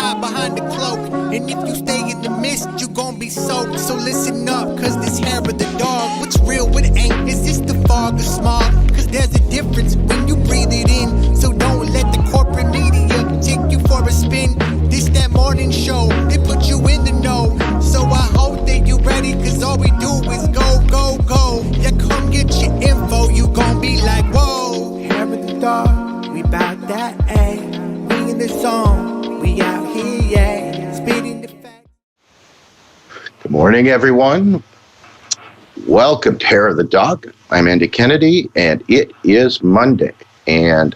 hide behind the cloak. And if you stay in the mist, you gon' be soaked. So listen up, cause this hair of the dog, what's real, what ain't? Is this the fog or smog? Cause there's a difference when you breathe it in. So don't let the corporate media take you for a spin. This that morning show, it put you in the know. So I hope that you ready, cause all we do is go, go, go. Yeah, come get your info, you gon' be like, whoa. Hair of the dog, we bout that, ayy. We in the zone, we out here, yeah. Spitting the facts. Good morning, everyone. Welcome to Hair of the Dog. I'm Andy Kennedy, and it is Monday. And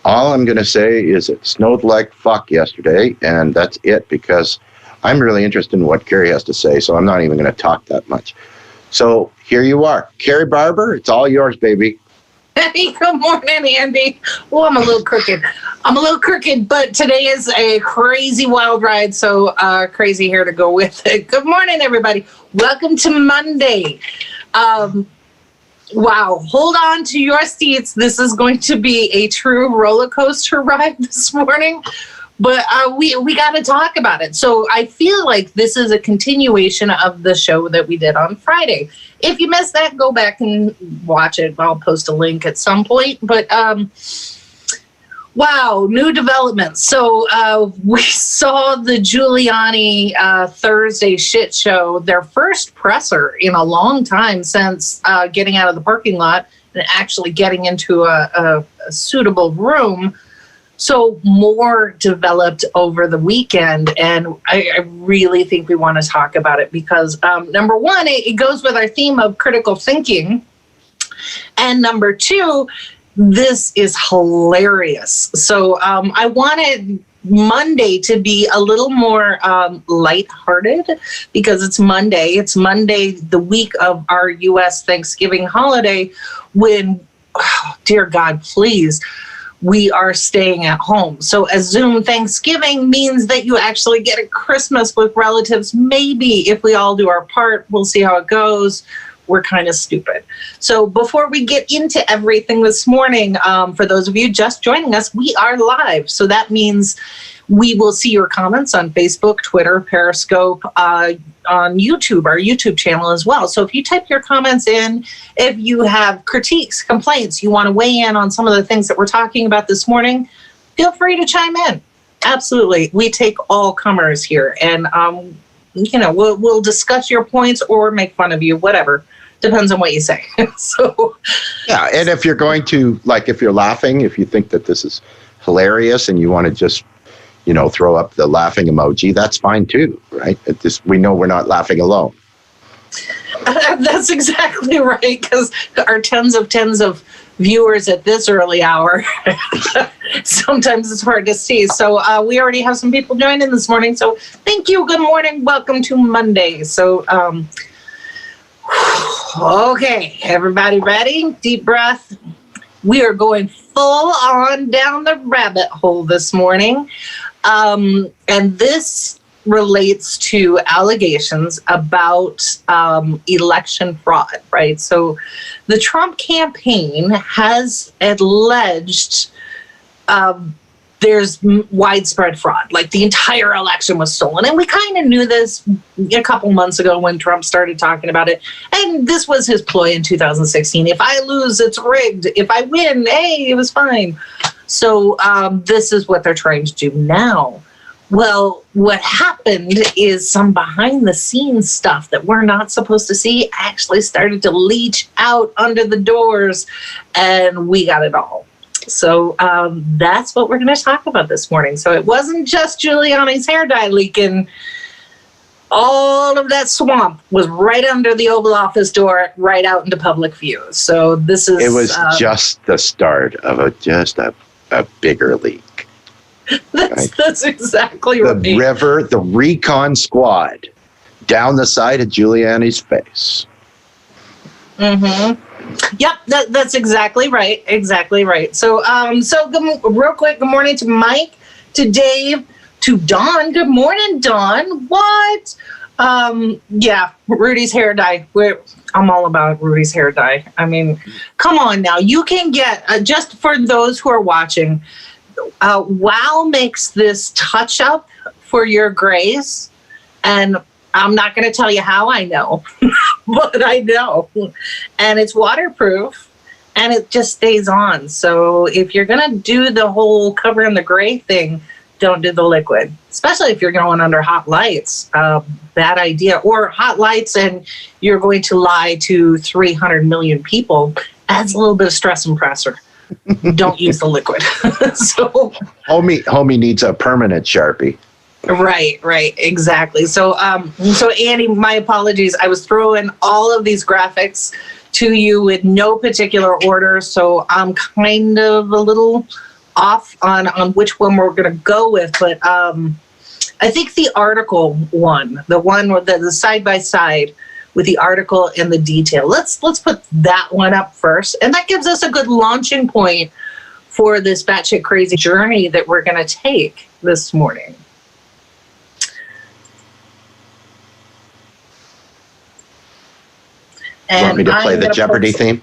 all I'm going to say is it snowed like fuck yesterday, and that's it, because I'm really interested in what Kerri has to say, so I'm not even going to talk that much. So here you are. Kerri Barber, it's all yours, baby. Hey, good morning, Andy. Oh, I'm a little crooked, but today is a crazy wild ride, so crazy here to go with it. Good morning, everybody. Welcome to Monday. Wow, hold on to your seats. This is going to be a true roller coaster ride this morning, but we got to talk about it. So I feel like this is a continuation of the show that we did on Friday. If you missed that, go back and watch it. I'll post a link at some point. But wow, new developments. So we saw the Giuliani Thursday shit show, their first presser in a long time since getting out of the parking lot and actually getting into a suitable room. So more developed over the weekend, and I really think we want to talk about it because, number one, it goes with our theme of critical thinking, and number two, this is hilarious. So I wanted Monday to be a little more lighthearted because it's Monday. It's Monday, the week of our U.S. Thanksgiving holiday, when, oh, dear God, please, we are staying at home. So a Zoom Thanksgiving means that you actually get a Christmas with relatives. Maybe if we all do our part, we'll see how it goes. We're kind of stupid. So before we get into everything this morning, for those of you just joining us, we are live. So that means we will see your comments on Facebook, Twitter, Periscope, on YouTube, our YouTube channel as well. So if you type your comments in, if you have critiques, complaints, you want to weigh in on some of the things that we're talking about this morning, feel free to chime in. Absolutely. We take all comers here, and we'll discuss your points or make fun of you, whatever. Depends on what you say. So yeah, and if you're going to, like, if you're laughing, if you think that this is hilarious and you want to just, throw up the laughing emoji, that's fine too, right? We know we're not laughing alone. That's exactly right, because our tens of viewers at this early hour, sometimes it's hard to see. So we already have some people joining this morning. So thank you. Good morning. Welcome to Monday. So, okay, everybody ready? Deep breath. We are going full on down the rabbit hole this morning. And this relates to allegations about election fraud, right? So the Trump campaign has alleged there's widespread fraud, like the entire election was stolen. And we kind of knew this a couple months ago when Trump started talking about it. And this was his ploy in 2016. If I lose, it's rigged. If I win, hey, it was fine. So this is what they're trying to do now. Well, what happened is some behind the scenes stuff that we're not supposed to see actually started to leach out under the doors, and we got it all. So that's what we're going to talk about this morning. So it wasn't just Giuliani's hair dye leaking. All of that swamp was right under the Oval Office door, right out into public view. So this is... It was just the start of a bigger leak. That's exactly right. The recon squad down the side of Giuliani's face. Mm-hmm. Yep, that's exactly right. Exactly right. So, real quick, good morning to Mike, to Dave, to Dawn. Good morning, Dawn. What? Yeah, Rudy's hair dye. I'm all about Rudy's hair dye. I mean, come on now. You can get, just for those who are watching, Wow makes this touch up for your grays, and I'm not going to tell you how I know, but I know. And it's waterproof, and it just stays on. So if you're going to do the whole cover in the gray thing, don't do the liquid, especially if you're going under hot lights. Bad idea. Or hot lights and you're going to lie to 300 million people. Adds a little bit of stress and pressure. Don't use the liquid. So homie needs a permanent Sharpie. Right, exactly. So Andy, my apologies. I was throwing all of these graphics to you with no particular order, so I'm kind of a little off on which one we're going to go with. But I think the article one, the one with the side by side with the article and the detail. Let's put that one up first, and that gives us a good launching point for this batshit crazy journey that we're going to take this morning. You want me to play the Jeopardy theme?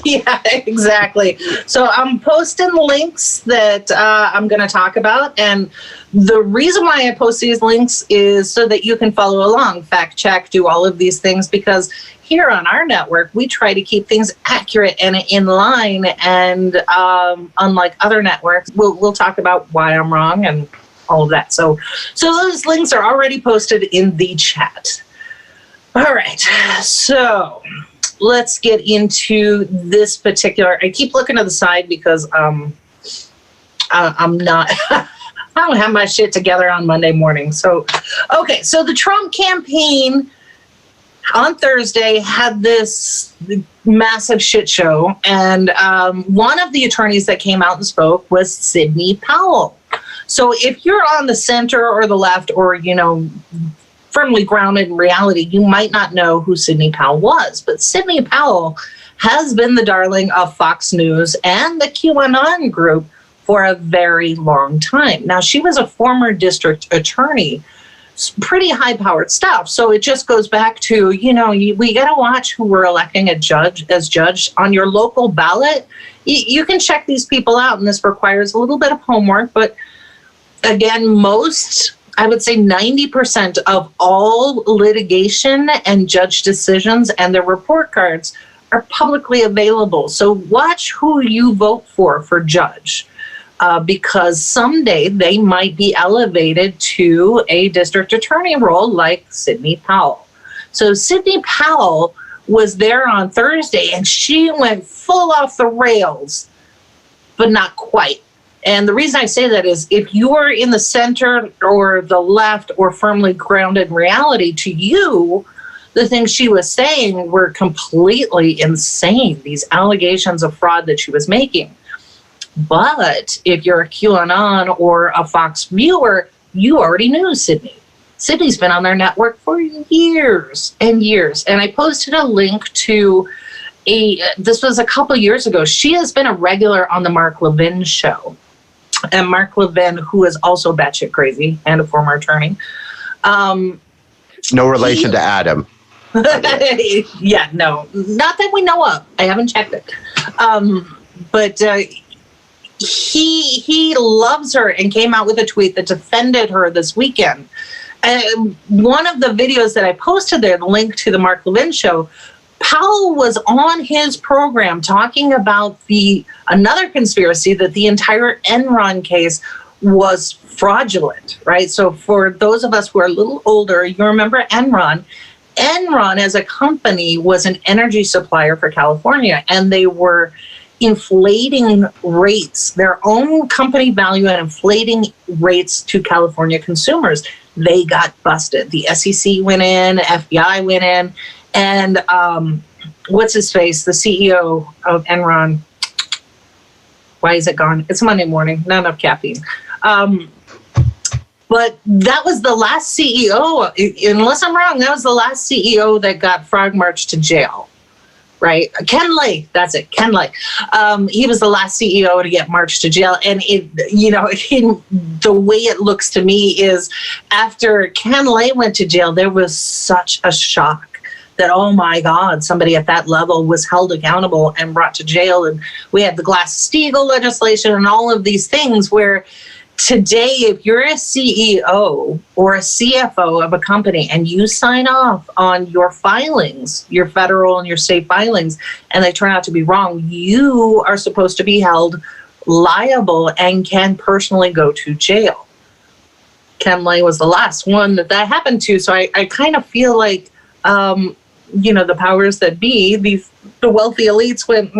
Yeah, exactly. So I'm posting links that I'm going to talk about. And the reason why I post these links is so that you can follow along, fact check, do all of these things, because here on our network, we try to keep things accurate and in line. And unlike other networks, we'll talk about why I'm wrong and all of that. So those links are already posted in the chat. All right. So let's get into this particular. I keep looking to the side because I'm not. I don't have my shit together on Monday morning. So, okay. So the Trump campaign on Thursday had this massive shit show, and one of the attorneys that came out and spoke was Sidney Powell. So if you're on the center or the left, or firmly grounded in reality, you might not know who Sidney Powell was. But Sidney Powell has been the darling of Fox News and the QAnon group for a very long time. Now, she was a former district attorney, pretty high-powered stuff. So it just goes back to, we got to watch who we're electing as judge on your local ballot. You can check these people out, and this requires a little bit of homework. But again, I would say 90% of all litigation and judge decisions and their report cards are publicly available. So watch who you vote for judge, because someday they might be elevated to a district attorney role like Sidney Powell. So Sidney Powell was there on Thursday, and she went full off the rails, but not quite. And the reason I say that is if you're in the center or the left or firmly grounded in reality, to you, the things she was saying were completely insane, these allegations of fraud that she was making. But if you're a QAnon or a Fox viewer, you already knew Sidney. Sidney's been on their network for years and years. And I posted a link to this was a couple years ago. She has been a regular on the Mark Levin show. And Mark Levin, who is also batshit crazy and a former attorney. No relation to Adam. Yeah, no. Not that we know of. I haven't checked it. But he loves her and came out with a tweet that defended her this weekend. One of the videos that I posted there, the link to the Mark Levin show, Powell was on his program talking about another conspiracy, that the entire Enron case was fraudulent, right? So for those of us who are a little older, you remember Enron. Enron as a company was an energy supplier for California, and they were inflating rates, their own company value, and inflating rates to California consumers. They got busted. The SEC went in, FBI went in. And what's his face? The CEO of Enron. Why is it gone? It's Monday morning. Not enough caffeine. But that was the last CEO, unless I'm wrong, that was the last CEO that got frog marched to jail, right? Ken Lay, that's it, Ken Lay. He was the last CEO to get marched to jail. And the way it looks to me is after Ken Lay went to jail, there was such a shock that, oh my God, somebody at that level was held accountable and brought to jail. And we had the Glass-Steagall legislation and all of these things where today, if you're a CEO or a CFO of a company and you sign off on your filings, your federal and your state filings, and they turn out to be wrong, you are supposed to be held liable and can personally go to jail. Ken Lay was the last one that happened to. So I kind of feel like, the powers that be, the wealthy elites went,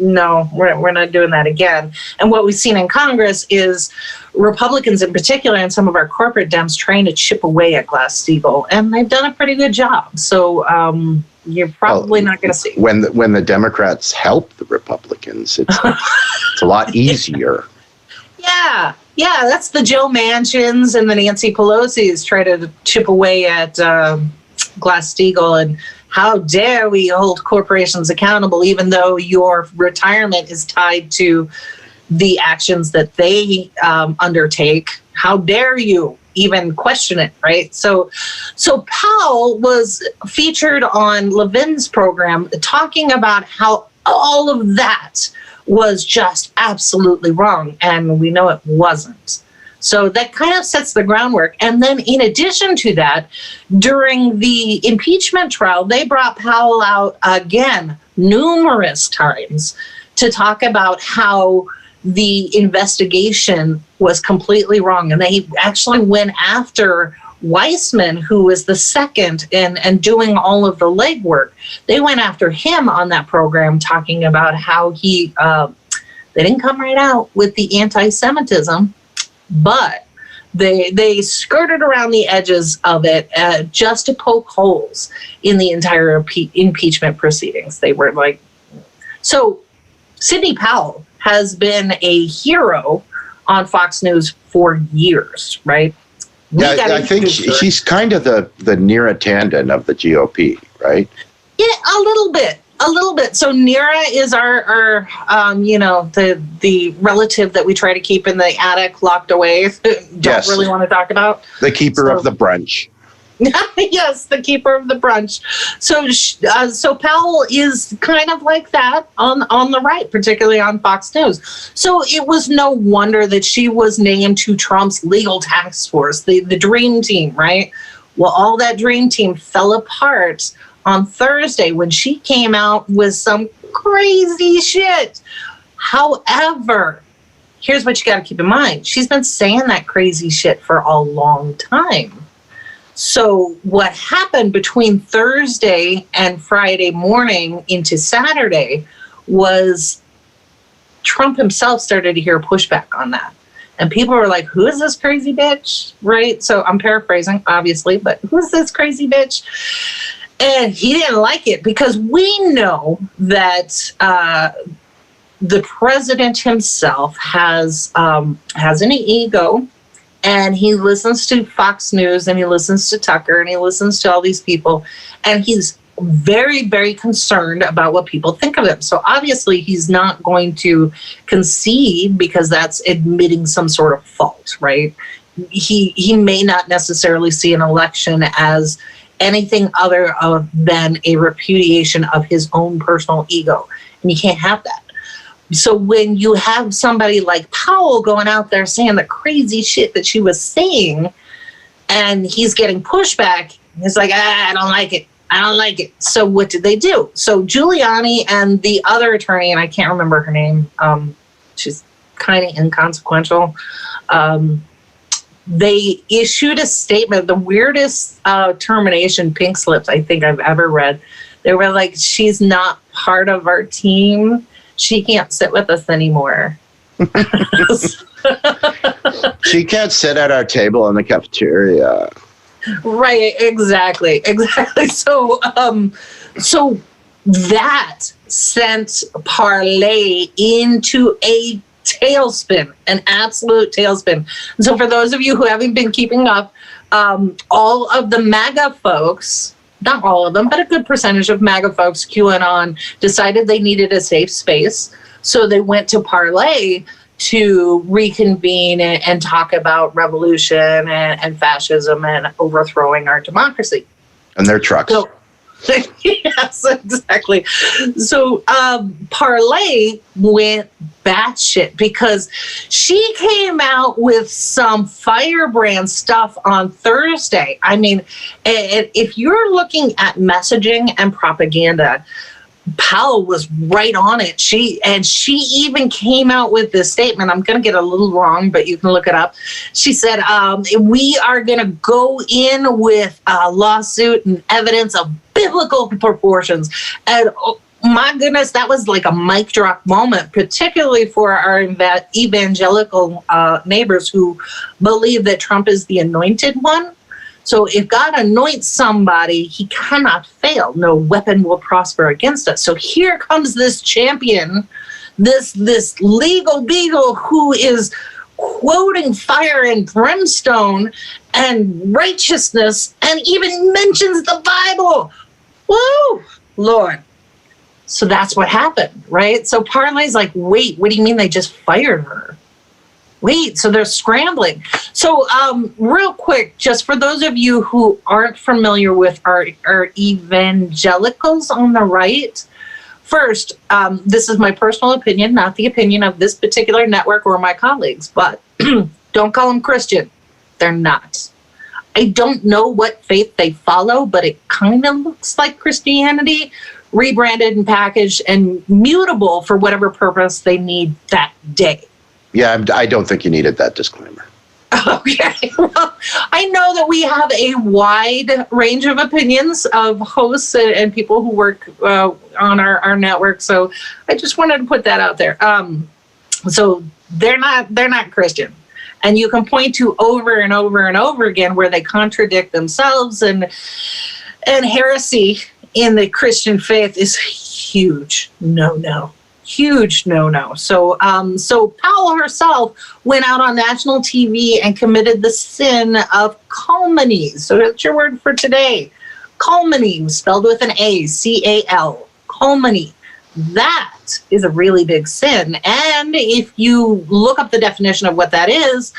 no, we're not doing that again. And what we've seen in Congress is Republicans in particular and some of our corporate Dems trying to chip away at Glass-Steagall, and they've done a pretty good job. So you're probably not going to see. When the Democrats help the Republicans, it's a lot easier. Yeah, that's the Joe Manchins and the Nancy Pelosi's try to chip away at Glass-Steagall, and how dare we hold corporations accountable even though your retirement is tied to the actions that they undertake. How dare you even question it, right? So Powell was featured on Levin's program talking about how all of that was just absolutely wrong, and we know it wasn't. So that kind of sets the groundwork. And then in addition to that, during the impeachment trial, they brought Powell out again numerous times to talk about how the investigation was completely wrong. And they actually went after Weissman, who was the second and doing all of the legwork. They went after him on that program, talking about how they didn't come right out with the anti-Semitism, but they skirted around the edges of it just to poke holes in the entire impeachment proceedings. They were like, so Sidney Powell has been a hero on Fox News for years, right? Yeah, I think she's kind of the Neera Tanden of the GOP, right? Yeah, a little bit. So Neera is our the relative that we try to keep in the attic, locked away. Don't really want to talk about. The keeper of the brunch. Yes, the keeper of the brunch. So Powell is kind of like that on the right, particularly on Fox News. So it was no wonder that she was named to Trump's legal task force, the dream team, right? Well, all that dream team fell apart on Thursday when she came out with some crazy shit. However, here's what you got to keep in mind. She's been saying that crazy shit for a long time. So what happened between Thursday and Friday morning into Saturday was Trump himself started to hear pushback on that. And people were like, who is this crazy bitch? Right? So I'm paraphrasing, obviously, but who's this crazy bitch? And he didn't like it because we know that the president himself has an ego. And he listens to Fox News and he listens to Tucker and he listens to all these people. And he's very, very concerned about what people think of him. So obviously he's not going to concede because that's admitting some sort of fault, right? He may not necessarily see an election as anything other than a repudiation of his own personal ego. And you can't have that. So when you have somebody like Powell going out there saying the crazy shit that she was saying, and he's getting pushback, he's like, I don't like it. So what did they do? So Giuliani and the other attorney, and I can't remember her name, she's kind of inconsequential, they issued a statement, the weirdest termination pink slips I think I've ever read. They were like, she's not part of our team. She can't sit with us anymore. She can't sit at our table in the cafeteria. Right, exactly. So that sent Parlay into a tailspin, an absolute tailspin. And so for those of you who haven't been keeping up, all of the MAGA folks, not all of them, but a good percentage of MAGA folks, QAnon, decided they needed a safe space. So they went to Parlay to reconvene and talk about revolution and fascism and overthrowing our democracy. And their trucks. Yes, exactly. So Parlay went batshit because she came out with some firebrand stuff on Thursday. I mean, if you're looking at messaging and propaganda, Powell was right on it. She even came out with this statement. I'm going to get a little wrong, but you can look it up. She said, we are going to go in with a lawsuit and evidence of biblical proportions. And oh, my goodness, that was like a mic drop moment, particularly for our evangelical neighbors who believe that Trump is the anointed one. So if God anoints somebody, he cannot fail. No weapon will prosper against us. So here comes this champion, this legal beagle who is quoting fire and brimstone and righteousness and even mentions the Bible. Woo, Lord. So that's what happened, right? So Parlay's like, wait, what do you mean they just fired her? Wait, so they're scrambling. So real quick, just for those of you who aren't familiar with our evangelicals on the right, first, this is my personal opinion, not the opinion of this particular network or my colleagues, but don't call them Christian. They're not. I don't know what faith they follow, but it kind of looks like Christianity, rebranded and packaged and mutable for whatever purpose they need that day. Yeah, I don't think you needed that disclaimer. Okay. Well, I know that we have a wide range of opinions of hosts and people who work on our network. So I just wanted to put that out there. So they're not Christian. And you can point to over and over and over again where they contradict themselves, and heresy in the Christian faith is huge no. Huge no. So Powell herself went out on national TV and committed the sin of calumny. So that's your word for today. Calumny, spelled with an A, C-A-L, calumny. That is a really big sin. And if you look up the definition of what that is,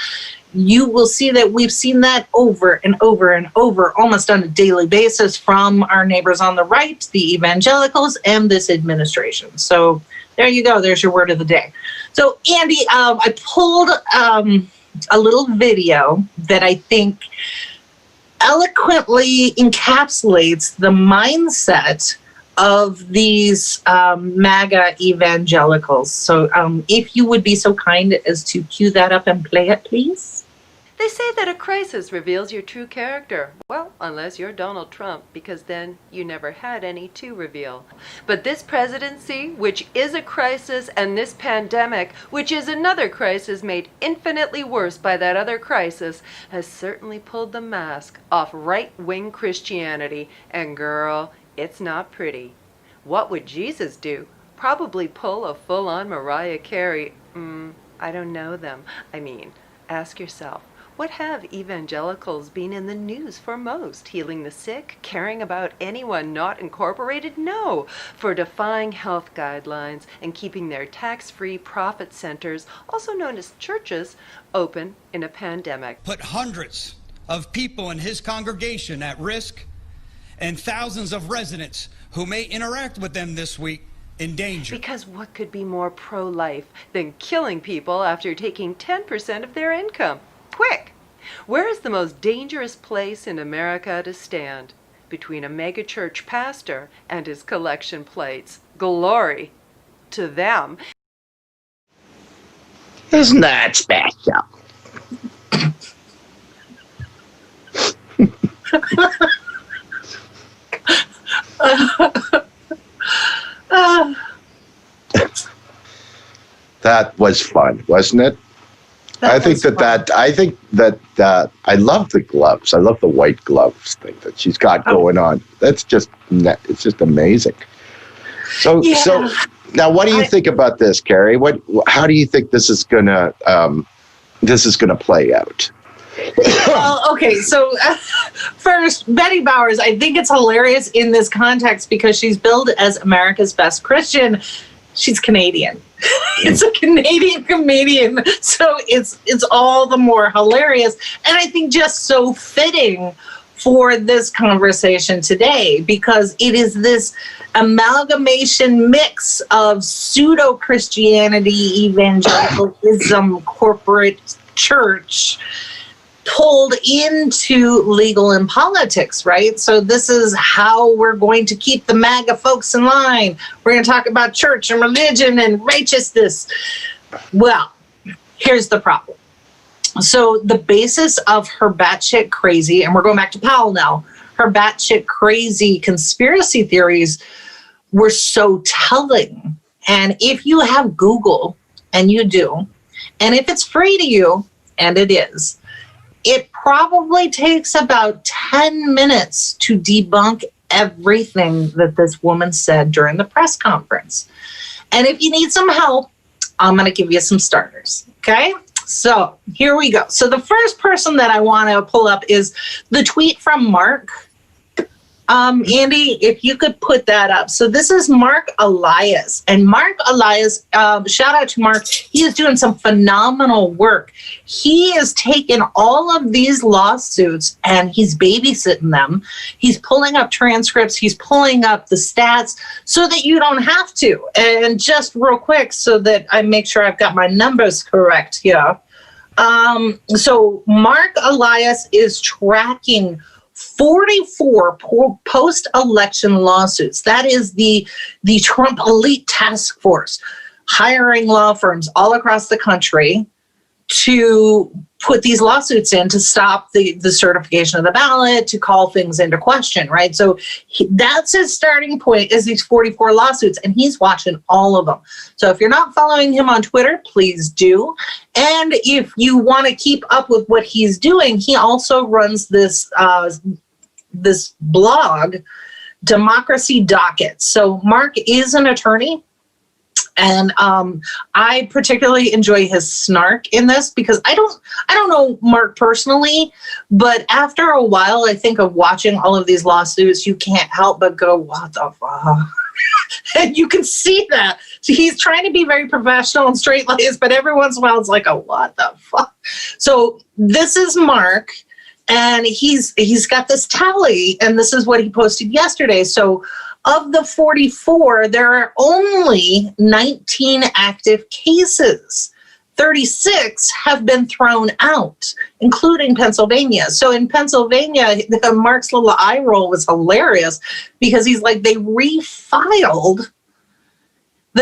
you will see that we've seen that over and over and over, almost on a daily basis, from our neighbors on the right, the evangelicals, and this administration. So there you go. There's your word of the day. So, Andy, I pulled a little video that I think eloquently encapsulates the mindset of these MAGA evangelicals. So if you would be so kind as to cue that up and play it, please. They say that a crisis reveals your true character. Well, unless you're Donald Trump, because then you never had any to reveal. But this presidency, which is a crisis, and this pandemic, which is another crisis made infinitely worse by that other crisis, has certainly pulled the mask off right-wing Christianity. And girl, it's not pretty. What would Jesus do? Probably pull a full-on Mariah Carey. I don't know them. I mean, ask yourself. What have evangelicals been in the news for most? Healing the sick? Caring about anyone not incorporated? No. For defying health guidelines and keeping their tax-free profit centers, also known as churches, open in a pandemic. Put hundreds of people in his congregation at risk, and thousands of residents who may interact with them this week in danger. Because what could be more pro-life than killing people after taking 10% of their income? Quick! Where is the most dangerous place in America to stand? Between a megachurch pastor and his collection plates. Glory to them. Isn't that special? That was fun, wasn't it? I think that I love the gloves. I love the white gloves thing that she's got going on. It's just amazing. So now, what do you think about this, Kerri? How do you think this is gonna play out? Well, okay, so first, Betty Bowers, I think it's hilarious in this context because she's billed as America's best Christian. She's Canadian. It's a Canadian comedian, so it's all the more hilarious, and I think just so fitting for this conversation today, because it is this amalgamation mix of pseudo-Christianity, evangelicalism, corporate church, pulled into legal and politics, right? So this is how we're going to keep the MAGA folks in line. We're going to talk about church and religion and righteousness. Well, here's the problem. So the basis of her batshit crazy, and we're going back to Powell now, her batshit crazy conspiracy theories were so telling. And if you have Google, and you do, and if it's free to you, and it is, it probably takes about 10 minutes to debunk everything that this woman said during the press conference. And if you need some help, I'm going to give you some starters, okay? So here we go. So the first person that I want to pull up is the tweet from Mark. Andy, if you could put that up. So this is Mark Elias. And Mark Elias, shout out to Mark. He is doing some phenomenal work. He has taken all of these lawsuits and he's babysitting them. He's pulling up transcripts. He's pulling up the stats so that you don't have to. And just real quick so that I make sure I've got my numbers correct here. So Mark Elias is tracking 44 post-election lawsuits. That is the Trump elite task force hiring law firms all across the country to put these lawsuits in to stop the certification of the ballot, to call things into question, right? So that's his starting point, is these 44 lawsuits, and he's watching all of them. So if you're not following him on Twitter, please do. And if you want to keep up with what he's doing, he also runs this blog, Democracy Docket. So Mark is an attorney. And I particularly enjoy his snark in this because I don't know Mark personally, but after a while, I think of watching all of these lawsuits, you can't help but go, what the fuck? And you can see that. So he's trying to be very professional and straight-laced, but every once in a while it's like, what the fuck? So this is Mark, and he's got this tally, and this is what he posted yesterday. So of the 44, there are only 19 active cases. 36 have been thrown out, including Pennsylvania. So in Pennsylvania, Mark's little eye roll was hilarious because he's like, the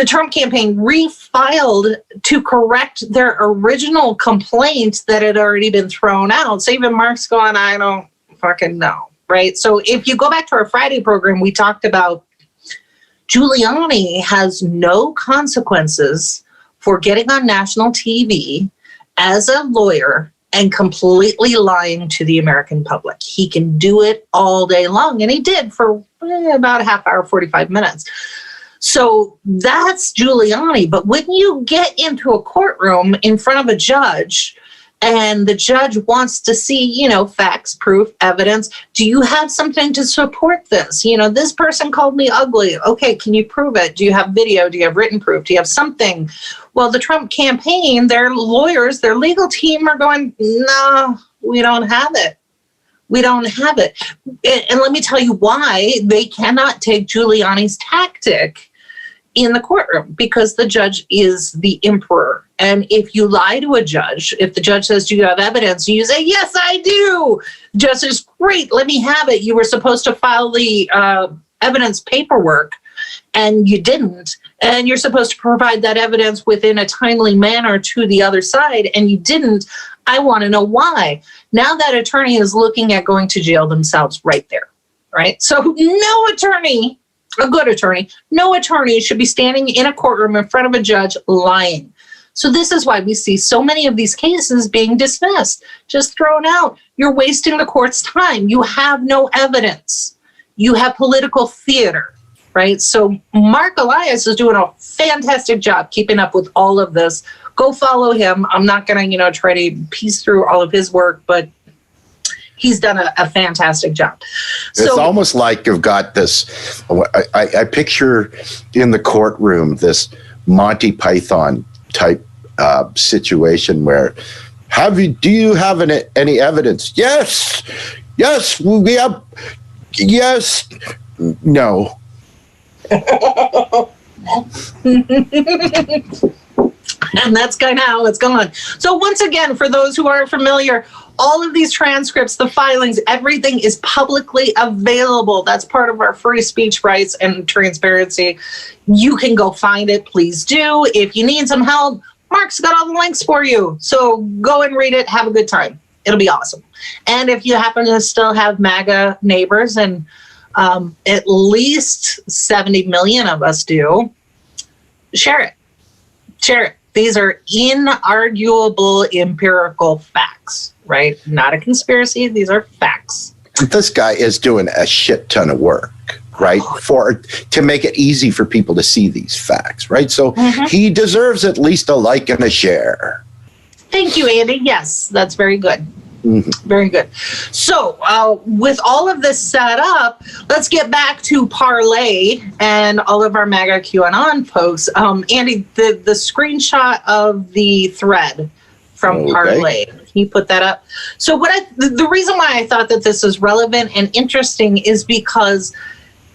Trump campaign refiled to correct their original complaint that had already been thrown out. So even Mark's going, I don't fucking know. Right. So if you go back to our Friday program, we talked about Giuliani has no consequences for getting on national TV as a lawyer and completely lying to the American public. He can do it all day long. And he did for about a half hour, 45 minutes. So that's Giuliani. But when you get into a courtroom in front of a judge, and the judge wants to see, facts, proof, evidence. Do you have something to support this? This person called me ugly. Okay, can you prove it? Do you have video? Do you have written proof? Do you have something? Well, the Trump campaign, their lawyers, their legal team are going, no, we don't have it. We don't have it. And let me tell you why they cannot take Giuliani's tactic in the courtroom, because the judge is the emperor. And if you lie to a judge, if the judge says, do you have evidence? You say, yes, I do. Judge says, great, let me have it. You were supposed to file the evidence paperwork and you didn't. And you're supposed to provide that evidence within a timely manner to the other side and you didn't. I want to know why. Now that attorney is looking at going to jail themselves right there, right? So no attorney, a good attorney, no attorney should be standing in a courtroom in front of a judge lying. So this is why we see so many of these cases being dismissed, just thrown out. You're wasting the court's time. You have no evidence. You have political theater, right? So Mark Elias is doing a fantastic job keeping up with all of this. Go follow him. I'm not going to, try to piece through all of his work, but he's done a fantastic job. It's almost like you've got this, I picture in the courtroom this Monty Python type situation where Do you have any evidence? Yes, we have. Yes, no. And that's kind of how it's gone. So once again, for those who aren't familiar, all of these transcripts, the filings, everything is publicly available. That's part of our free speech rights and transparency. You can go find it. Please do. If you need some help, Mark's got all the links for you. So go and read it. Have a good time. It'll be awesome. And if you happen to still have MAGA neighbors, and at least 70 million of us do, share it. Share it. These are inarguable empirical facts, right? Not a conspiracy. These are facts. This guy is doing a shit ton of work, right? To make it easy for people to see these facts, right? So he deserves at least a like and a share. Thank you, Andy. Yes, that's very good. Very good. So with all of this set up, let's get back to Parlay and all of our MAGA QAnon folks. Andy, the screenshot of the thread from Parlay, can you put that up? So the reason why I thought that this is relevant and interesting is because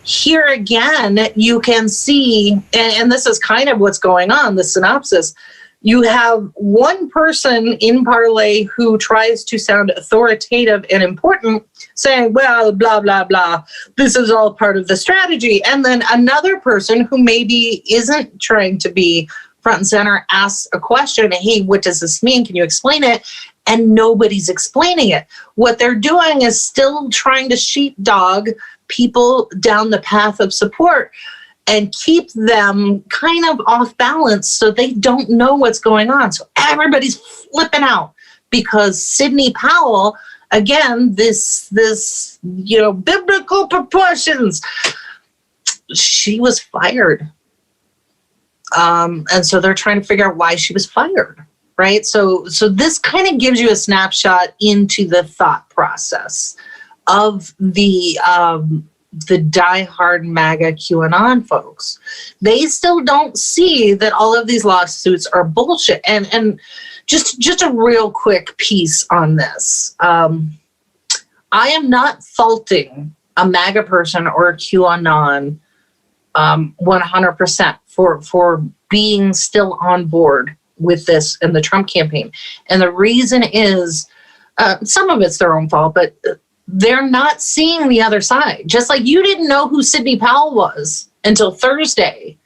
here again, you can see, and this is kind of what's going on, the synopsis. You have one person in Parlay who tries to sound authoritative and important, saying, well, blah, blah, blah, this is all part of the strategy. And then another person who maybe isn't trying to be front and center asks a question, hey, what does this mean? Can you explain it? And nobody's explaining it. What they're doing is still trying to sheepdog people down the path of support and keep them kind of off balance so they don't know what's going on. So everybody's flipping out because Sidney Powell, again, this biblical proportions, she was fired. And so they're trying to figure out why she was fired, right? So this kind of gives you a snapshot into the thought process of the diehard MAGA QAnon folks. They still don't see that all of these lawsuits are bullshit. And just a real quick piece on this. I am not faulting a MAGA person or a QAnon 100% for being still on board with this in the Trump campaign. And the reason is some of it's their own fault, but they're not seeing the other side. Just like you didn't know who Sidney Powell was until Thursday.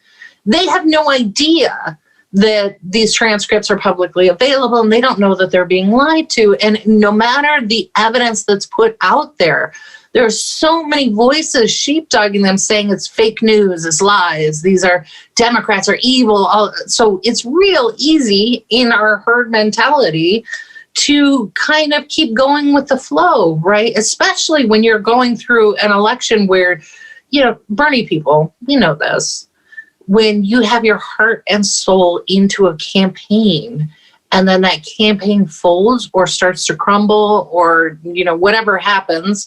They have no idea that these transcripts are publicly available, and they don't know that they're being lied to. And no matter the evidence that's put out there, there's so many voices sheepdogging them saying it's fake news, it's lies, these are Democrats are evil. So it's real easy in our herd mentality to kind of keep going with the flow, right? Especially when you're going through an election where, Bernie people, we know this, when you have your heart and soul into a campaign and then that campaign folds or starts to crumble or, whatever happens,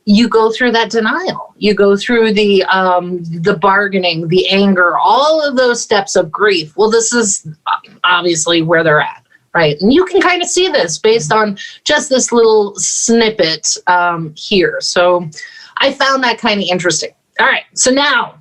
you go through that denial. You go through the bargaining, the anger, all of those steps of grief. Well, this is obviously where they're at. Right. And you can kind of see this based on just this little snippet here. So I found that kind of interesting. All right. So now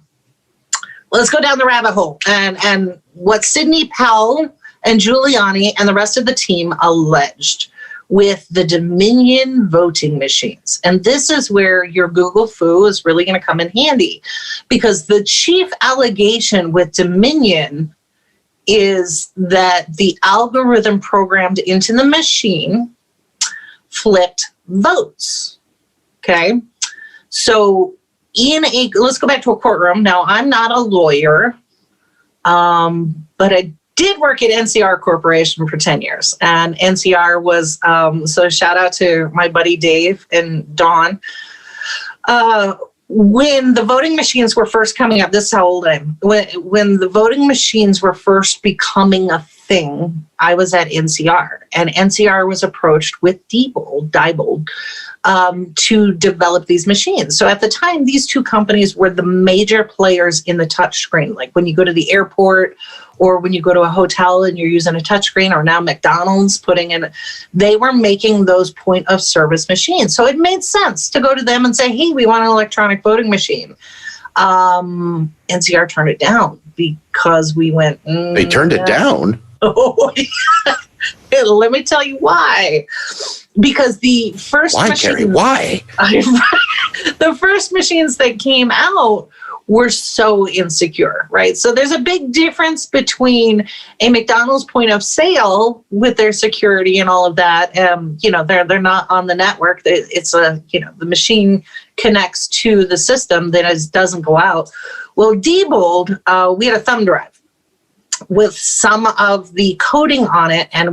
let's go down the rabbit hole and what Sidney Powell and Giuliani and the rest of the team alleged with the Dominion voting machines. And this is where your Google foo is really going to come in handy, because the chief allegation with Dominion is that the algorithm programmed into the machine flipped votes. Okay. So let's go back to a courtroom. Now, I'm not a lawyer, but I did work at NCR Corporation for 10 years. And NCR was, so shout out to my buddy Dave and Dawn. When the voting machines were first coming up, this is how old I am. When the voting machines were first becoming a thing, I was at NCR, and NCR was approached with Diebold, to develop these machines. So at the time, these two companies were the major players in the touchscreen. Like when you go to the airport or when you go to a hotel and you're using a touchscreen, or now McDonald's they were making those point of service machines. So it made sense to go to them and say, hey, we want an electronic voting machine. NCR turned it down because we went, They turned it down? Oh, yeah. Let me tell you why. Because the first Kerri? Why? The first machines that came out were so insecure, right? So there's a big difference between a McDonald's point of sale with their security and all of that. They're not on the network. It's the machine connects to the system that doesn't go out. Well, Diebold, we had a thumb drive with some of the coding on it, and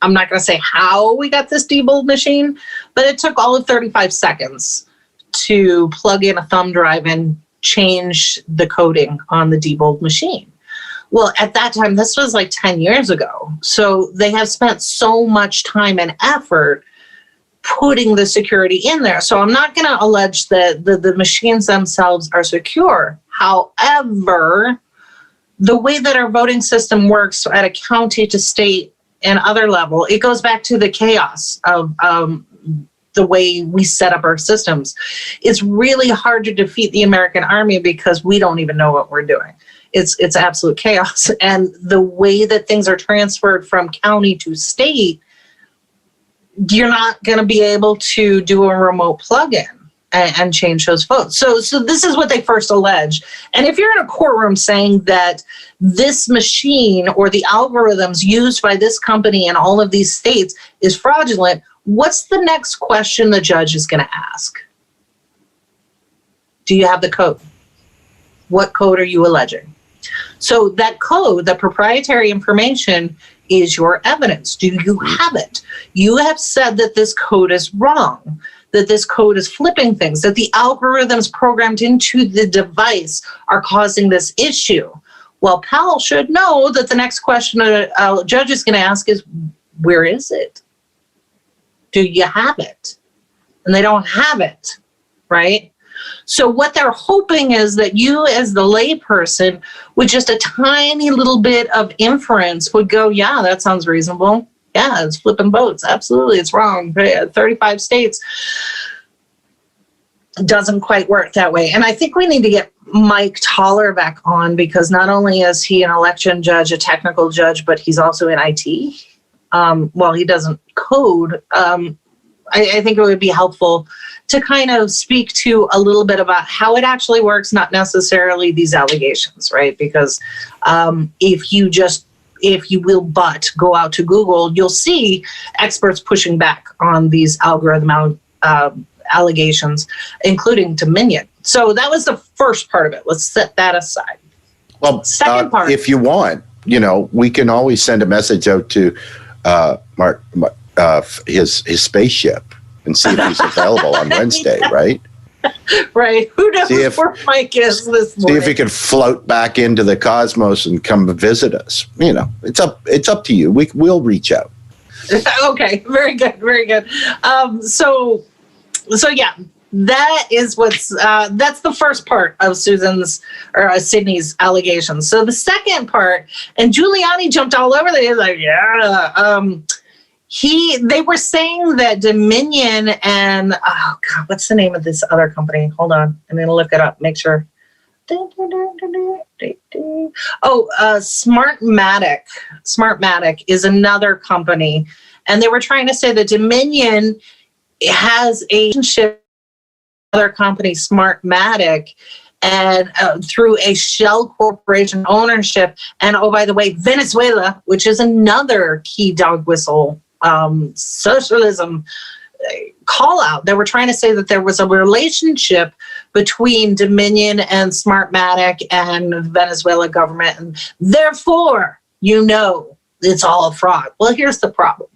I'm not going to say how we got this Diebold machine, but it took all of 35 seconds to plug in a thumb drive and change the coding on the Diebold machine. Well, at that time, this was like 10 years ago. So they have spent so much time and effort putting the security in there. So I'm not going to allege that the machines themselves are secure. However, the way that our voting system works at a county to state and other level, it goes back to the chaos of the way we set up our systems. It's really hard to defeat the American army because we don't even know what we're doing. It's absolute chaos. And the way that things are transferred from county to state, you're not going to be able to do a remote plug-in and change those votes. So this is what they first allege. And if you're in a courtroom saying that this machine or the algorithms used by this company in all of these states is fraudulent, what's the next question the judge is going to ask? Do you have the code? What code are you alleging? So that code, the proprietary information, is your evidence. Do you have it? You have said that this code is wrong, that this code is flipping things, that the algorithms programmed into the device are causing this issue. Well, Powell should know that the next question a judge is going to ask is, where is it? Do you have it? And they don't have it, right? So what they're hoping is that you as the layperson with just a tiny little bit of inference would go, yeah, that sounds reasonable. Yeah, it's flipping votes. Absolutely, it's wrong. 35 states doesn't quite work that way. And I think we need to get Mike Toller back on, because not only is he an election judge, a technical judge, but he's also in IT. While he doesn't code, I think it would be helpful to kind of speak to a little bit about how it actually works, not necessarily these allegations, right? Because if you will but go out to Google, you'll see experts pushing back on these algorithm allegations, including Dominion. So that was the first part of it. Let's set that aside. Well, second part, if you want, we can always send a message out to Mark, his spaceship, and see if he's available on Wednesday, right? Right. Who knows where Mike is this morning? See if he can float back into the cosmos and come visit us. It's up to you. We'll reach out. Okay. Very good. Very good. So yeah, that is that's the first part of Sidney's allegations. So the second part, and Giuliani jumped all over there. He's like, yeah. They were saying that Dominion and, oh God, what's the name of this other company? Hold on. I'm going to look it up, make sure. Smartmatic. Smartmatic is another company. And they were trying to say that Dominion has a relationship with another company, Smartmatic, and through a shell corporation ownership. And oh, by the way, Venezuela, which is another key dog whistle socialism call out. They were trying to say that there was a relationship between Dominion and Smartmatic and the Venezuela government, and therefore, it's all a fraud. Well, here's the problem.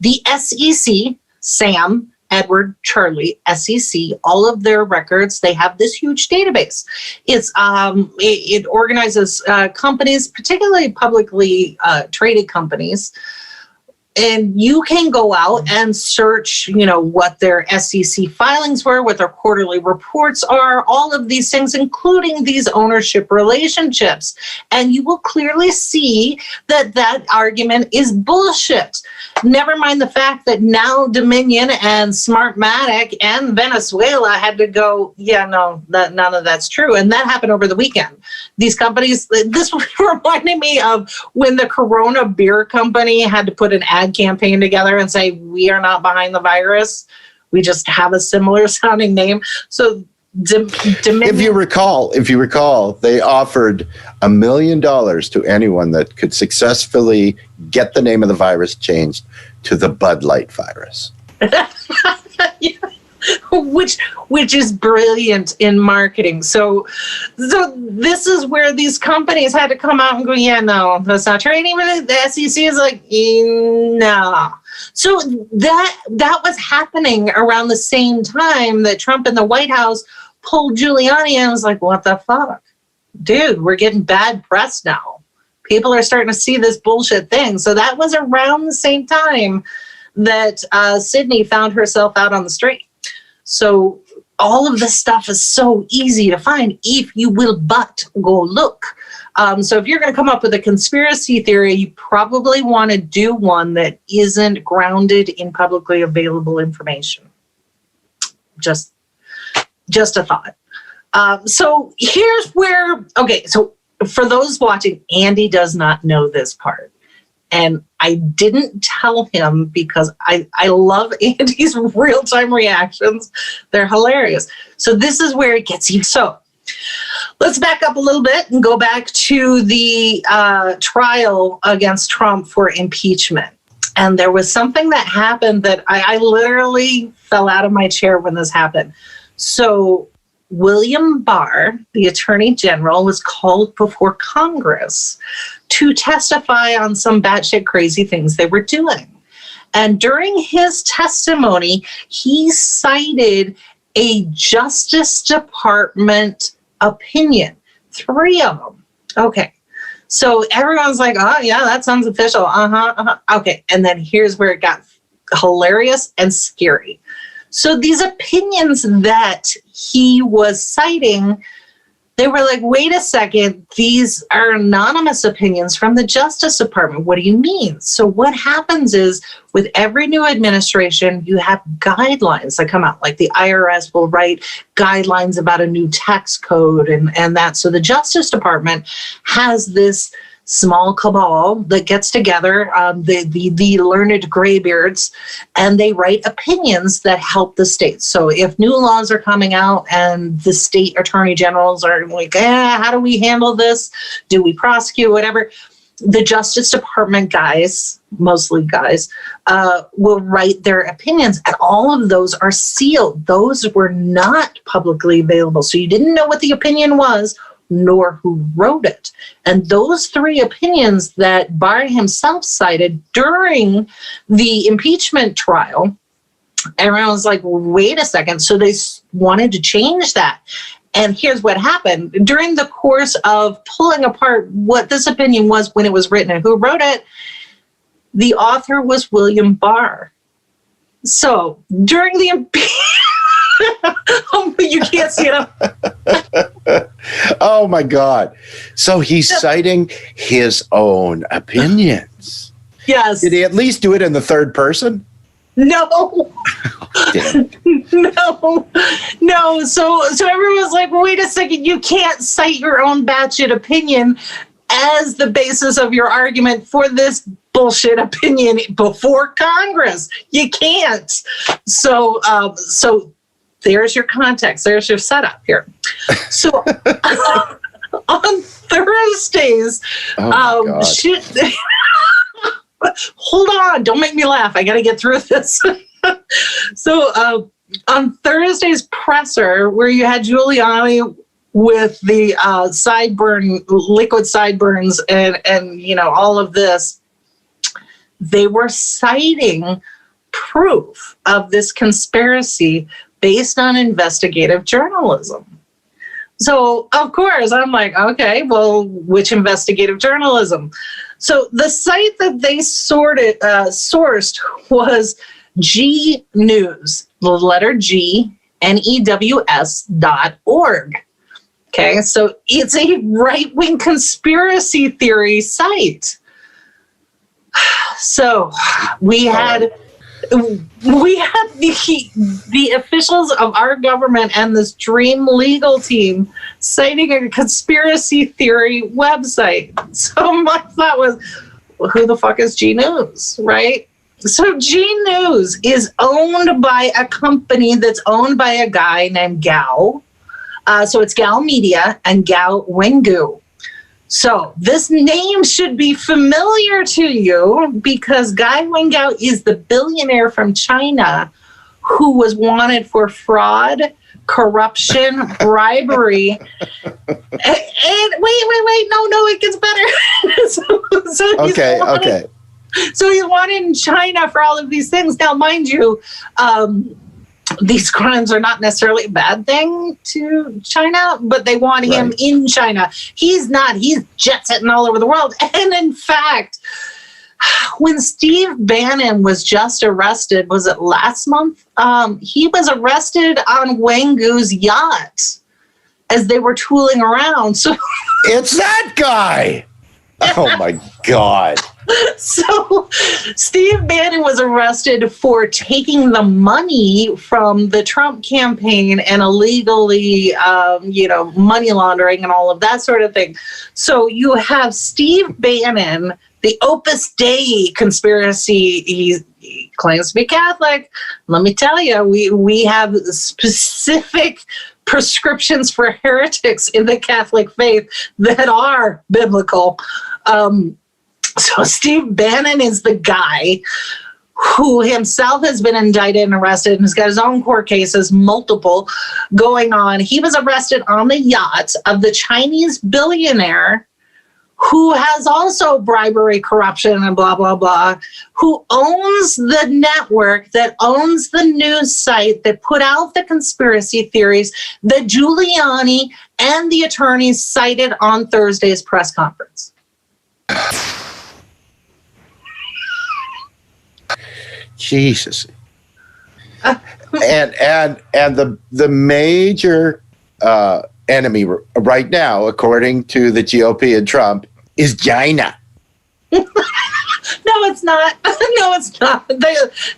The SEC, Sam, Edward, Charlie, SEC, all of their records. They have this huge database. It organizes companies, particularly publicly traded companies. And you can go out and search, what their SEC filings were, what their quarterly reports are, all of these things, including these ownership relationships. And you will clearly see that argument is bullshit. Never mind the fact that now Dominion and Smartmatic and Venezuela had to go, none of that's true. And that happened over the weekend. These companies, this reminded me of when the Corona Beer Company had to put an ad campaign together and say, we are not behind the virus. We just have a similar sounding name. So if you recall, they offered $1 million to anyone that could successfully get the name of the virus changed to the Bud Light virus. Which is brilliant in marketing. So this is where these companies had to come out and go, no, that's not true. And even the SEC is like, no. So that was happening around the same time that Trump in the White House pulled Giuliani and was like, what the fuck? Dude, we're getting bad press now. People are starting to see this bullshit thing. So that was around the same time that Sidney found herself out on the street. So all of this stuff is so easy to find if you will but go look. So if you're going to come up with a conspiracy theory, you probably want to do one that isn't grounded in publicly available information. Just a thought. So here's where, so for those watching, Andy does not know this part. And I didn't tell him because I love Andy's real-time reactions. They're hilarious. So this is where it gets you. So let's back up a little bit and go back to the trial against Trump for impeachment. And there was something that happened that I literally fell out of my chair when this happened. So William Barr, the Attorney General, was called before Congress to testify on some batshit crazy things they were doing. And during his testimony, he cited a Justice Department opinion, 3 of them. Okay. So everyone's like, oh, yeah, that sounds official. Okay. And then here's where it got hilarious and scary. So these opinions that he was citing, they were like, wait a second, these are anonymous opinions from the Justice Department. What do you mean? So what happens is with every new administration, you have guidelines that come out, like the IRS will write guidelines about a new tax code and that. So the Justice Department has this small cabal that gets together, the learned graybeards, and they write opinions that help the states. So if new laws are coming out and the state attorney generals are like, how do we handle this? Do we prosecute, whatever? The Justice Department guys, mostly guys, will write their opinions, and all of those are sealed. Those were not publicly available. So you didn't know what the opinion was, nor who wrote it. And those 3 opinions that Barr himself cited during the impeachment trial, everyone was like, wait a second. So they wanted to change that. And here's what happened. During the course of pulling apart what this opinion was when it was written and who wrote it, the author was William Barr. So during the impeachment, you can't see it. Oh my God. So he's citing his own opinions. Yes. Did he at least do it in the third person? No. No. So everyone was like, wait a second, you can't cite your own batshit opinion as the basis of your argument for this bullshit opinion before Congress. You can't. So there's your context. There's your setup here. So on Thursdays, hold on, don't make me laugh. I got to get through this. So on Thursday's presser, where you had Giuliani with the liquid sideburns and all of this, they were citing proof of this conspiracy based on investigative journalism. So, of course, I'm like, okay, well, which investigative journalism? So the site that they sourced was G News, the letter G, NEWS.org. Okay, so it's a right-wing conspiracy theory site. So we had the officials of our government and this dream legal team citing a conspiracy theory website. So my thought was, well, who the fuck is G News, right? So G News is owned by a company that's owned by a guy named Gao. So it's Gao Media and Gao Wengu. So this name should be familiar to you because Guy Wengao is the billionaire from China who was wanted for fraud, corruption, bribery. And wait, no, it gets better. Okay. So he's wanted in China for all of these things. Now, mind you, these crimes are not necessarily a bad thing to China, but they want him in China. He's not. He's jet-setting all over the world. And in fact, when Steve Bannon was just arrested, was it last month? He was arrested on Wengu's yacht as they were tooling around. So it's that guy. Oh, my God. So Steve Bannon was arrested for taking the money from the Trump campaign and illegally, money laundering and all of that sort of thing. So you have Steve Bannon, the Opus Dei conspiracy. He claims to be Catholic. Let me tell you, we have specific prescriptions for heretics in the Catholic faith that are biblical. So Steve Bannon is the guy who himself has been indicted and arrested and has got his own court cases, multiple, going on. He was arrested on the yacht of the Chinese billionaire who has also bribery, corruption, and blah, blah, blah, who owns the network that owns the news site that put out the conspiracy theories that Giuliani and the attorneys cited on Thursday's press conference. Jesus. And the major enemy right now, according to the GOP and Trump, is China. No, it's not. No, it's not.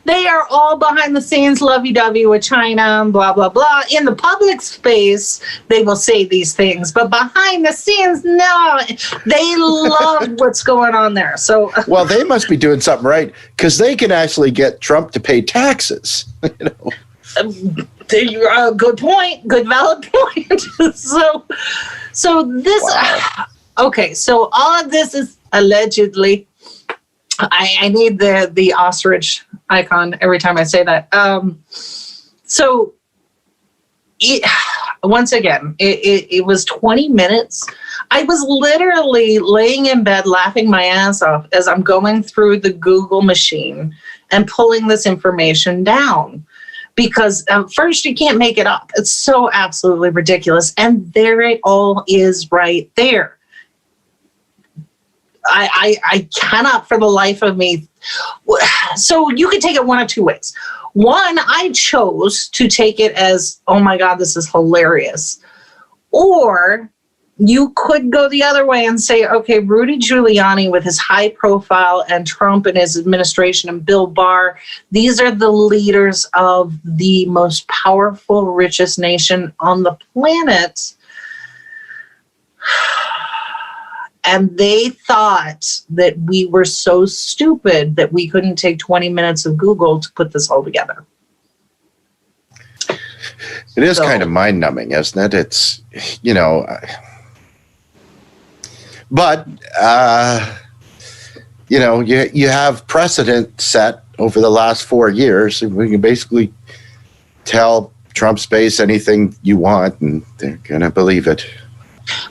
They are all behind the scenes, lovey-dovey with China and blah, blah, blah. In the public space, they will say these things. But behind the scenes, no. They love what's going on there. So, well, they must be doing something right because they can actually get Trump to pay taxes. Good point. Good valid point. So this... Wow. Okay, so all of this is allegedly... I need the ostrich icon every time I say that. Once again, it was 20 minutes. I was literally laying in bed laughing my ass off as I'm going through the Google machine and pulling this information down. Because first, you can't make it up. It's so absolutely ridiculous. And there it all is right there. I cannot for the life of me. So you could take it one of two ways. One, I chose to take it as, oh my God, this is hilarious. Or you could go the other way and say, okay, Rudy Giuliani with his high profile and Trump and his administration and Bill Barr, these are the leaders of the most powerful, richest nation on the planet. And they thought that we were so stupid that we couldn't take 20 minutes of Google to put this all together. It is kind of mind-numbing, isn't it? It's, but, you have precedent set over the last 4 years. And we can basically tell Trump's base anything you want, and they're going to believe it.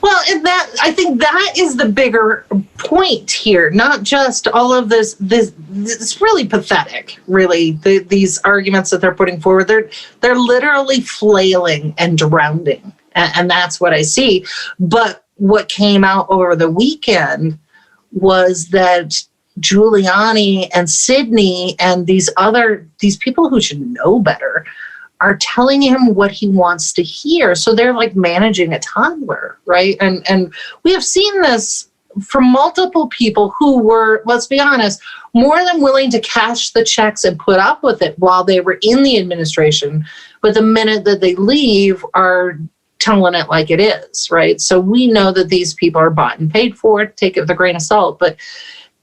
Well, and I think that is the bigger point here, not just all of this it's really pathetic, really, these arguments that they're putting forward. They're literally flailing and drowning, and that's what I see. But what came out over the weekend was that Giuliani and Sidney and these people who should know better are telling him what he wants to hear. So they're like managing a toddler, right? And we have seen this from multiple people who were, let's be honest, more than willing to cash the checks and put up with it while they were in the administration. But the minute that they leave, are telling it like it is, right? So we know that these people are bought and paid for. Take it with a grain of salt. But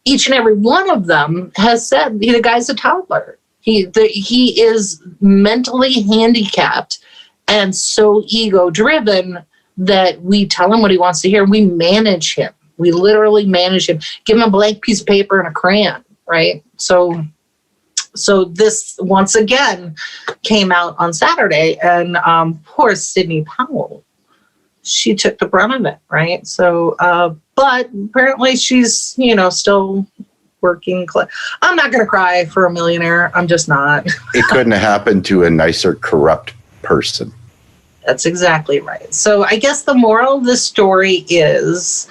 each and every one of them has said, the guy's a toddler. He is mentally handicapped and so ego-driven that we tell him what he wants to hear. We manage him. We literally manage him. Give him a blank piece of paper and a crayon, right? So this, once again, came out on Saturday. And poor Sidney Powell, she took the brunt of it, right? So, but apparently she's, still working. I'm not going to cry for a millionaire. I'm just not. It couldn't have happened to a nicer, corrupt person. That's exactly right. So I guess the moral of this story is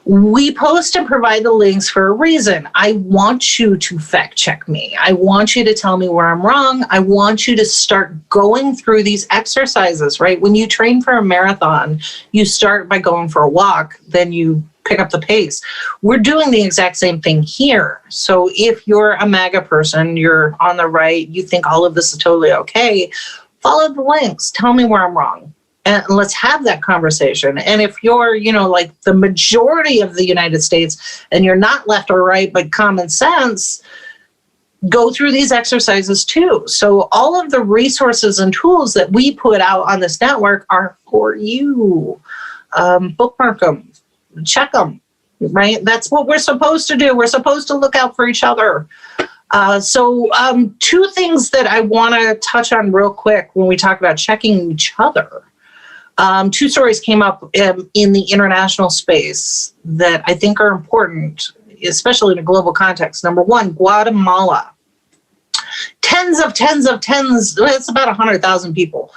we post and provide the links for a reason. I want you to fact check me. I want you to tell me where I'm wrong. I want you to start going through these exercises, right? When you train for a marathon, you start by going for a walk, then you pick up the pace. We're doing the exact same thing here. So if you're a MAGA person, you're on the right, you think all of this is totally okay, follow the links. Tell me where I'm wrong. And let's have that conversation. And if you're, like the majority of the United States and you're not left or right, but common sense, go through these exercises too. So all of the resources and tools that we put out on this network are for you. Bookmark them. Check them, right? That's what we're supposed to do. We're supposed to look out for each other. So two things that I want to touch on real quick when we talk about checking each other. Two stories came up in the international space that I think are important, especially in a global context. Number one, Guatemala. Tens, it's about 100,000 people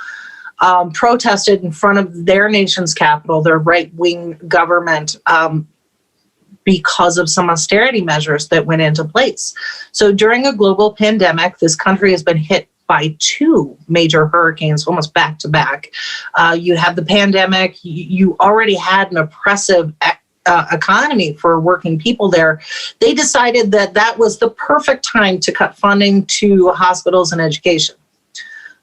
protested in front of their nation's capital, their right-wing government, because of some austerity measures that went into place. So during a global pandemic, this country has been hit by two major hurricanes, almost back to back. You have the pandemic. You already had an oppressive economy for working people there. They decided that was the perfect time to cut funding to hospitals and education.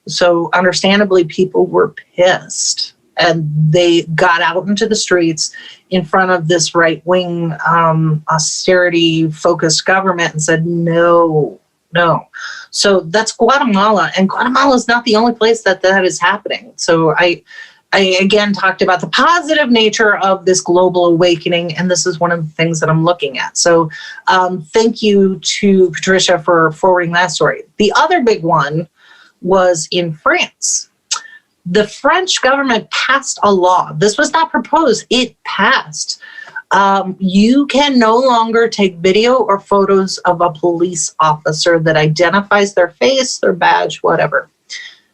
So understandably, people were pissed, and they got out into the streets in front of this right-wing austerity-focused government and said, no. So that's Guatemala, and Guatemala is not the only place that is happening. So I again talked about the positive nature of this global awakening, and this is one of the things that I'm looking at. So thank you to Patricia for forwarding that story. The other big one was in France. The French government passed a law. This was not proposed, it passed. You can no longer take video or photos of a police officer that identifies their face, their badge, whatever.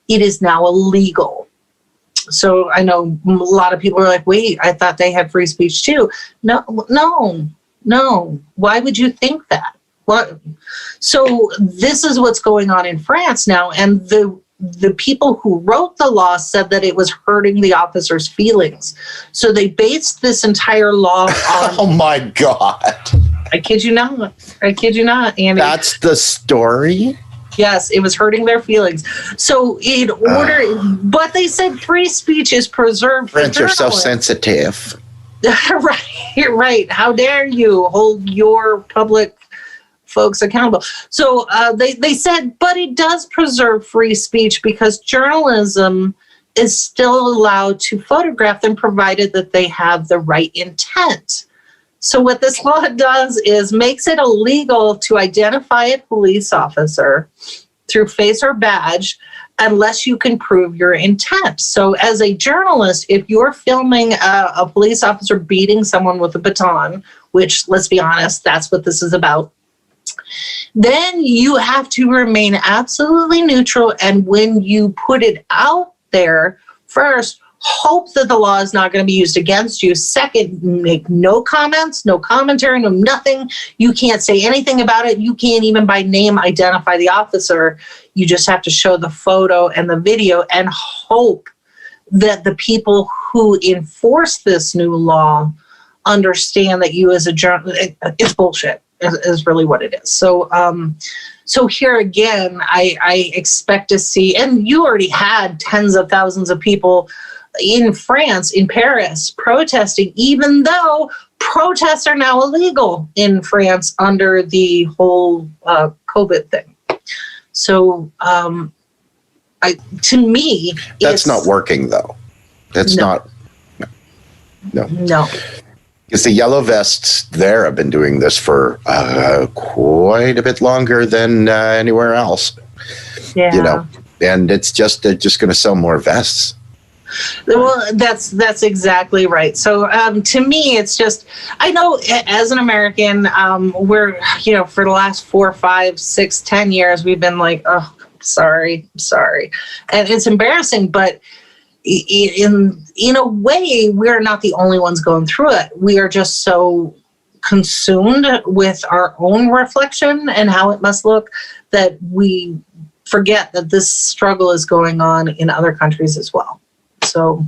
It is now illegal. So I know a lot of people are like, wait, I thought they had free speech too. No. Why would you think that? What? So this is what's going on in France now, and the people who wrote the law said that it was hurting the officers' feelings. So they based this entire law on... Oh my God. I kid you not, Andy. That's the story? Yes, it was hurting their feelings. So in order... But they said free speech is preserved for French are so journalists. sensitive. Right. How dare you hold your public folks accountable. So they said, but it does preserve free speech because journalism is still allowed to photograph them provided that they have the right intent. So what this law does is makes it illegal to identify a police officer through face or badge unless you can prove your intent. So as a journalist, if you're filming a police officer beating someone with a baton, which, let's be honest, that's what this is about, then you have to remain absolutely neutral. And when you put it out there, first, hope that the law is not going to be used against you. Second, make no comments, no commentary, no nothing. You can't say anything about it. You can't even by name identify the officer. You just have to show the photo and the video and hope that the people who enforce this new law understand that you as a journalist, it's bullshit, is really what it is. So, so here again, I expect to see, and you already had tens of thousands of people in France, in Paris, protesting, even though protests are now illegal in France under the whole COVID thing. So, to me, that's not working, though. That's not. No. Because the yellow vests there have been doing this for quite a bit longer than anywhere else. Yeah. You know, and it's just they're just going to sell more vests. Well, that's exactly right. So to me, it's just, I know as an American, we're, you know, for the last 4, 5, 6, 10 years, we've been like, oh, sorry. And it's embarrassing, but in a way, we're not the only ones going through it. We are just so consumed with our own reflection and how it must look that we forget that this struggle is going on in other countries as well. So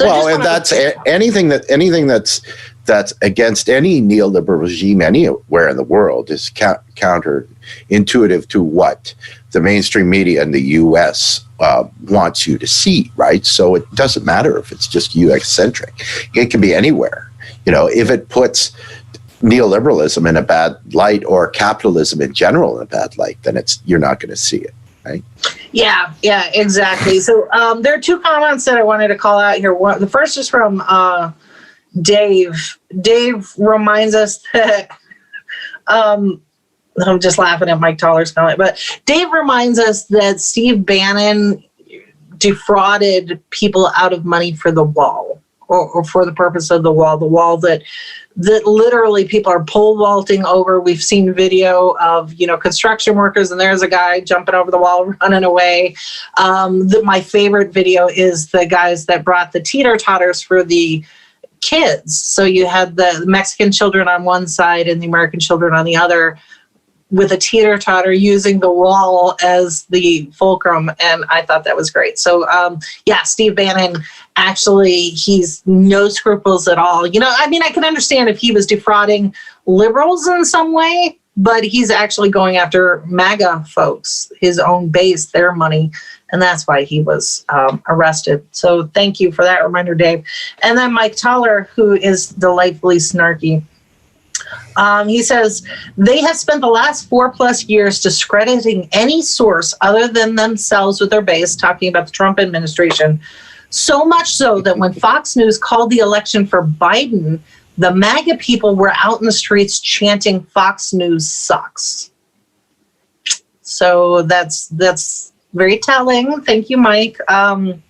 well, and that's anything that's against any neoliberal regime anywhere in the world is counterintuitive to what the mainstream media in the U.S. Wants you to see, right? So it doesn't matter if it's just U.S.-centric. It can be anywhere. You know, if it puts neoliberalism in a bad light or capitalism in general in a bad light, then you're not going to see it. Right? Yeah, exactly. So there are 2 comments that I wanted to call out here. The first is from Dave. Dave reminds us that, I'm just laughing at Mike Toller's comment, but Dave reminds us that Steve Bannon defrauded people out of money for the wall, or for the purpose of the wall that literally people are pole vaulting over. We've seen video of, you know, construction workers, and there's a guy jumping over the wall, running away. My favorite video is the guys that brought the teeter-totters for the kids. So you had the Mexican children on one side and the American children on the other, with a teeter-totter using the wall as the fulcrum, and I thought that was great. So, Steve Bannon, actually, he's no scruples at all. You know, I mean, I can understand if he was defrauding liberals in some way, but he's actually going after MAGA folks, his own base, their money, and that's why he was arrested. So thank you for that reminder, Dave. And then Mike Toller, who is delightfully snarky. He says, they have spent the last 4+ years discrediting any source other than themselves with their base, talking about the Trump administration, so much so that when Fox News called the election for Biden, the MAGA people were out in the streets chanting, Fox News sucks. So that's very telling. Thank you, Mike. I'm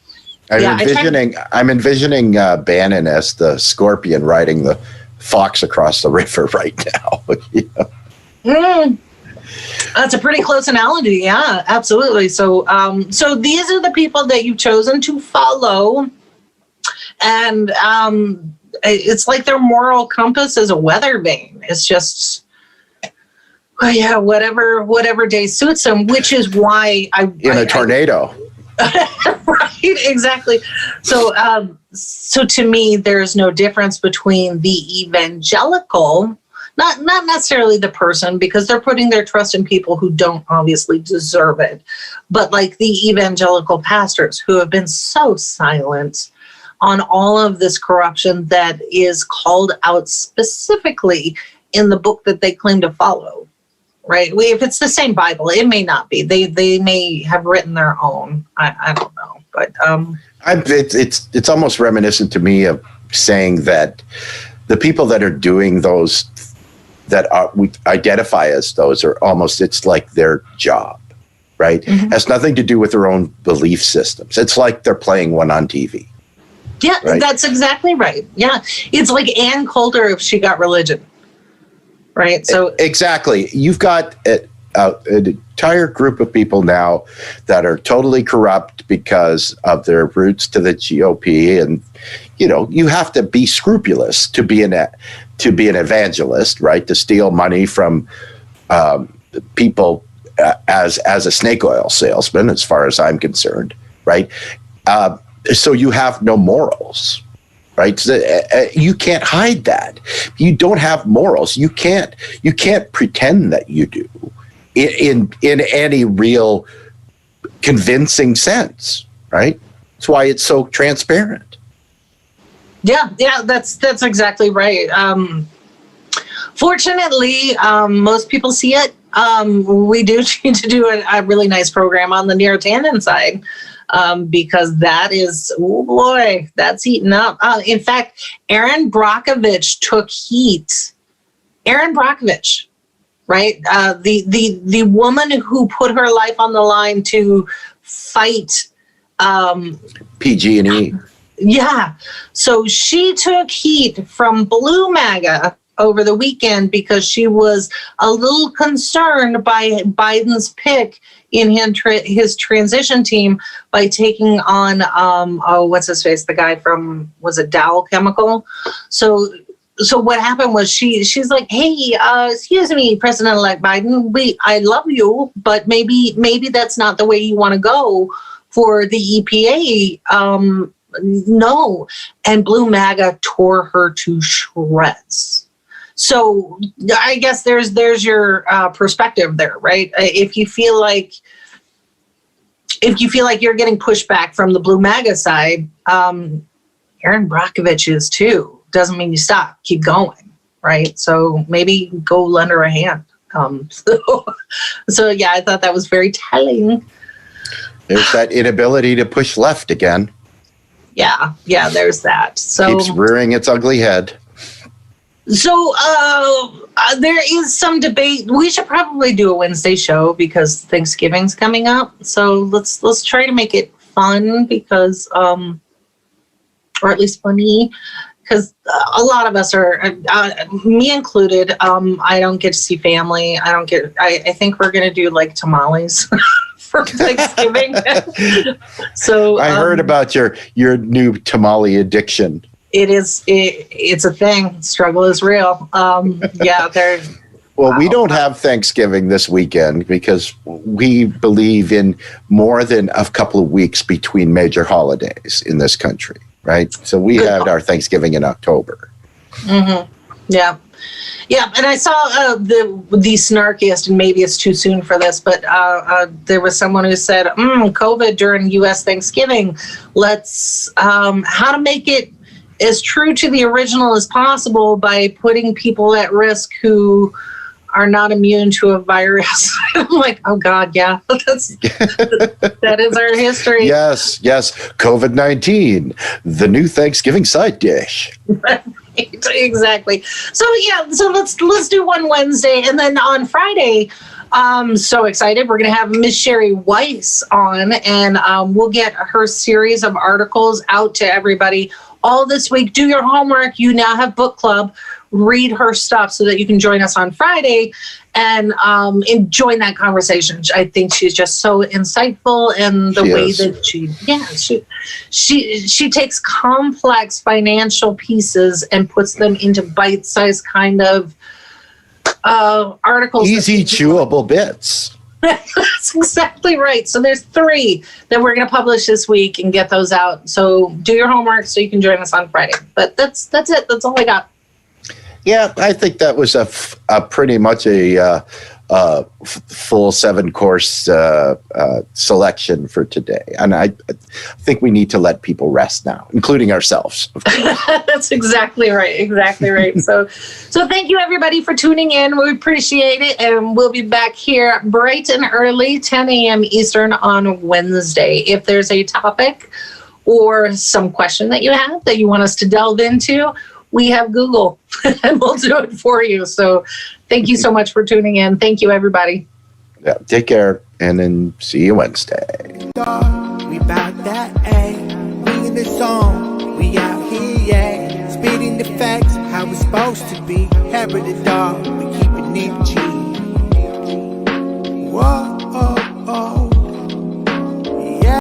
envisioning Bannon as the scorpion riding the fox across the river right now. That's a pretty close analogy. Yeah, absolutely. So, so these are the people that you've chosen to follow, and it's like their moral compass is a weather vane. It's just, well, yeah, whatever day suits them. Which is why in a tornado. Right, exactly. So, so to me, there's no difference between the evangelical, not necessarily the person, because they're putting their trust in people who don't obviously deserve it, but like the evangelical pastors who have been so silent on all of this corruption that is called out specifically in the book that they claim to follow. Right. If it's the same Bible, it may not be. They may have written their own. I don't know, but it's almost reminiscent to me of saying that the people that are doing those, that we identify as those, are almost, it's like their job. right? Has nothing to do with their own belief systems. It's like they're playing one on TV. Yeah, right? That's exactly right. Yeah. It's like Ann Coulter if she got religion. Right. So exactly. You've got an entire group of people now that are totally corrupt because of their roots to the GOP. And, you know, you have to be scrupulous to be an evangelist, right? To steal money from people as a snake oil salesman, as far as I'm concerned, right? So you have no morals, right? So, you can't hide that. You don't have morals. You can't pretend that you do in any real convincing sense, right? That's why it's so transparent. Yeah, that's exactly right. Fortunately, most people see it. We do need to do a really nice program on the Neotannin side. Because that is, oh boy, that's heating up. In fact, Erin Brockovich took heat. Erin Brockovich, right? The woman who put her life on the line to fight PG&E. Yeah. So she took heat from Blue MAGA over the weekend because she was a little concerned by Biden's pick in his transition team by taking on, what's his face? The guy from, was it Dow Chemical? So what happened was she's like, hey, excuse me, President-elect Biden, I love you, but maybe that's not the way you want to go for the EPA. No. And Blue MAGA tore her to shreds. So I guess there's your perspective there, right? If you feel like you're getting pushback from the Blue MAGA side, Erin Brockovich is too. Doesn't mean you stop. Keep going, right? So maybe go lend her a hand. So yeah, I thought that was very telling. There's that inability to push left again. Yeah, there's that. So keeps rearing its ugly head. So there is some debate. We should probably do a Wednesday show because Thanksgiving's coming up. So let's try to make it fun because, or at least funny, because a lot of us are, me included. I don't get to see family. I think we're gonna do like tamales for Thanksgiving. So I heard about your new tamale addiction. It's a thing. Struggle is real. Yeah, they're. Well, we don't have Thanksgiving this weekend because we believe in more than a couple of weeks between major holidays in this country, right? So we had our Thanksgiving in October. Mm-hmm. Yeah. And I saw the snarkiest, and maybe it's too soon for this, but there was someone who said, COVID during U.S. Thanksgiving, let's, how to make it as true to the original as possible by putting people at risk who are not immune to a virus. I'm like, oh God, yeah, that is our history. Yes, COVID-19, the new Thanksgiving side dish. Right, exactly. So let's do one Wednesday, and then on Friday, I'm so excited. We're going to have Miss Sherry Weiss on, and we'll get her series of articles out to everybody all this week. Do your homework. You now have book club. Read her stuff so that you can join us on Friday and join that conversation. I think she's just so insightful in the way that she takes complex financial pieces and puts them into bite-sized kind of articles. Easy chewable bits. That's exactly right. So there's 3 that we're going to publish this week and get those out. So do your homework so you can join us on Friday. But that's it. That's all I got. Yeah, I think that was a pretty much a full 7-course selection for today. And I think we need to let people rest now, including ourselves. Of course. That's exactly right. Exactly right. So thank you, everybody, for tuning in. We appreciate it. And we'll be back here bright and early, 10 a.m. Eastern on Wednesday. If there's a topic or some question that you have that you want us to delve into, we have Google and we'll do it for you. So thank you so much for tuning in. Thank you, everybody. Yeah, take care. and then see you Wednesday. Dog, we bout that, ayy. We in the zone, we out here, yeah. Spitting the facts, how it's supposed to be. Hair of the dog, we keeping it G.